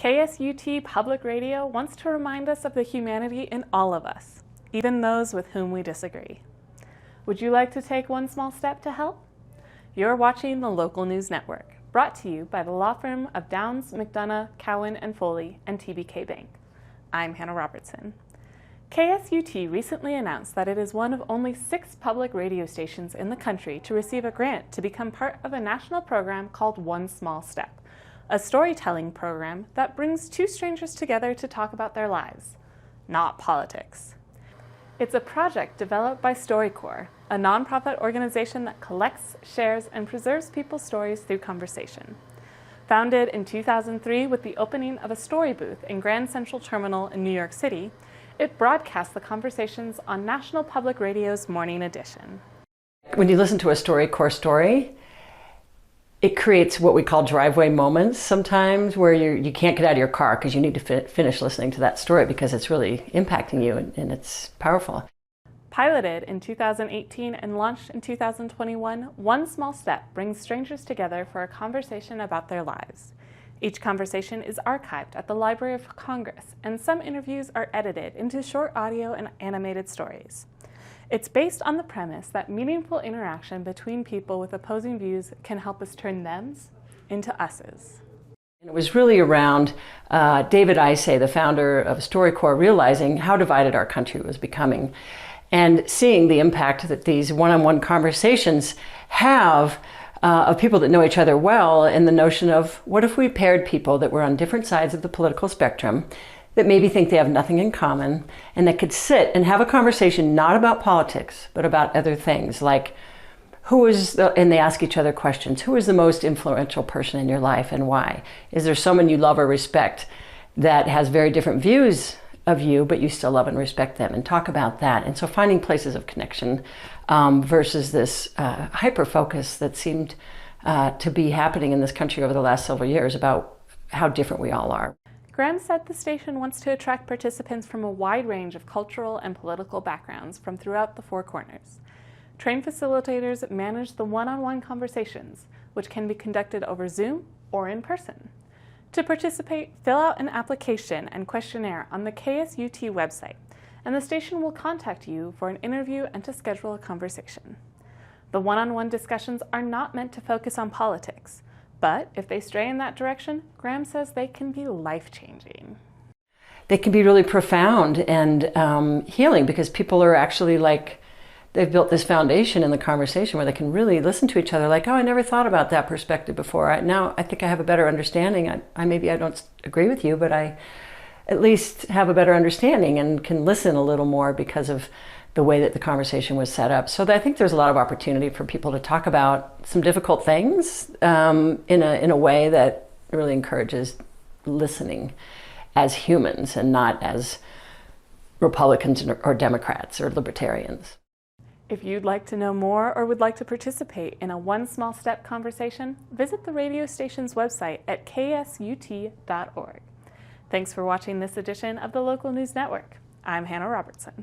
KSUT Public Radio wants to remind us of the humanity in all of us, even those with whom we disagree. Would you like to take one small step to help? You're watching the Local News Network, brought to you by the law firm of Downs, McDonough, Cowan & Foley and TBK Bank. I'm Hannah Robertson. KSUT recently announced that it is one of only 6 public radio stations in the country to receive a grant to become part of a national program called One Small Step, a storytelling program that brings 2 strangers together to talk about their lives, not politics. It's a project developed by StoryCorps, a nonprofit organization that collects, shares, and preserves people's stories through conversation. Founded in 2003 with the opening of a story booth in Grand Central Terminal in New York City, it broadcasts the conversations on National Public Radio's Morning Edition. When you listen to a StoryCorps story, it creates what we call driveway moments sometimes, where you can't get out of your car because you need to finish listening to that story because it's really impacting you and it's powerful. Piloted in 2018 and launched in 2021, One Small Step brings strangers together for a conversation about their lives. Each conversation is archived at the Library of Congress, and some interviews are edited into short audio and animated stories. It's based on the premise that meaningful interaction between people with opposing views can help us turn thems into us's. It was really around David Isay, the founder of StoryCorps, realizing how divided our country was becoming and seeing the impact that these one-on-one conversations have of people that know each other well, and the notion of what if we paired people that were on different sides of the political spectrum that maybe think they have nothing in common, and that could sit and have a conversation not about politics, but about other things, like and they ask each other questions. Who is the most influential person in your life and why? Is there someone you love or respect that has very different views of you, but you still love and respect them, and talk about that. And so finding places of connection versus this hyper-focus that seemed to be happening in this country over the last several years about how different we all are. Graham said the station wants to attract participants from a wide range of cultural and political backgrounds from throughout the 4 corners. Trained facilitators manage the one-on-one conversations, which can be conducted over Zoom or in person. To participate, fill out an application and questionnaire on the KSUT website, and the station will contact you for an interview and to schedule a conversation. The one-on-one discussions are not meant to focus on politics, but if they stray in that direction, Graham says they can be life-changing. They can be really profound and healing, because people are actually they've built this foundation in the conversation where they can really listen to each other like, oh, I never thought about that perspective before. Now I think I have a better understanding. Maybe I don't agree with you, but I at least have a better understanding and can listen a little more because of the way that the conversation was set up. So I think there's a lot of opportunity for people to talk about some difficult things in a way that really encourages listening as humans and not as Republicans or Democrats or libertarians. If you'd like to know more or would like to participate in a One Small Step conversation, visit the radio station's website at ksut.org. Thanks for watching this edition of the Local News Network. I'm Hannah Robertson.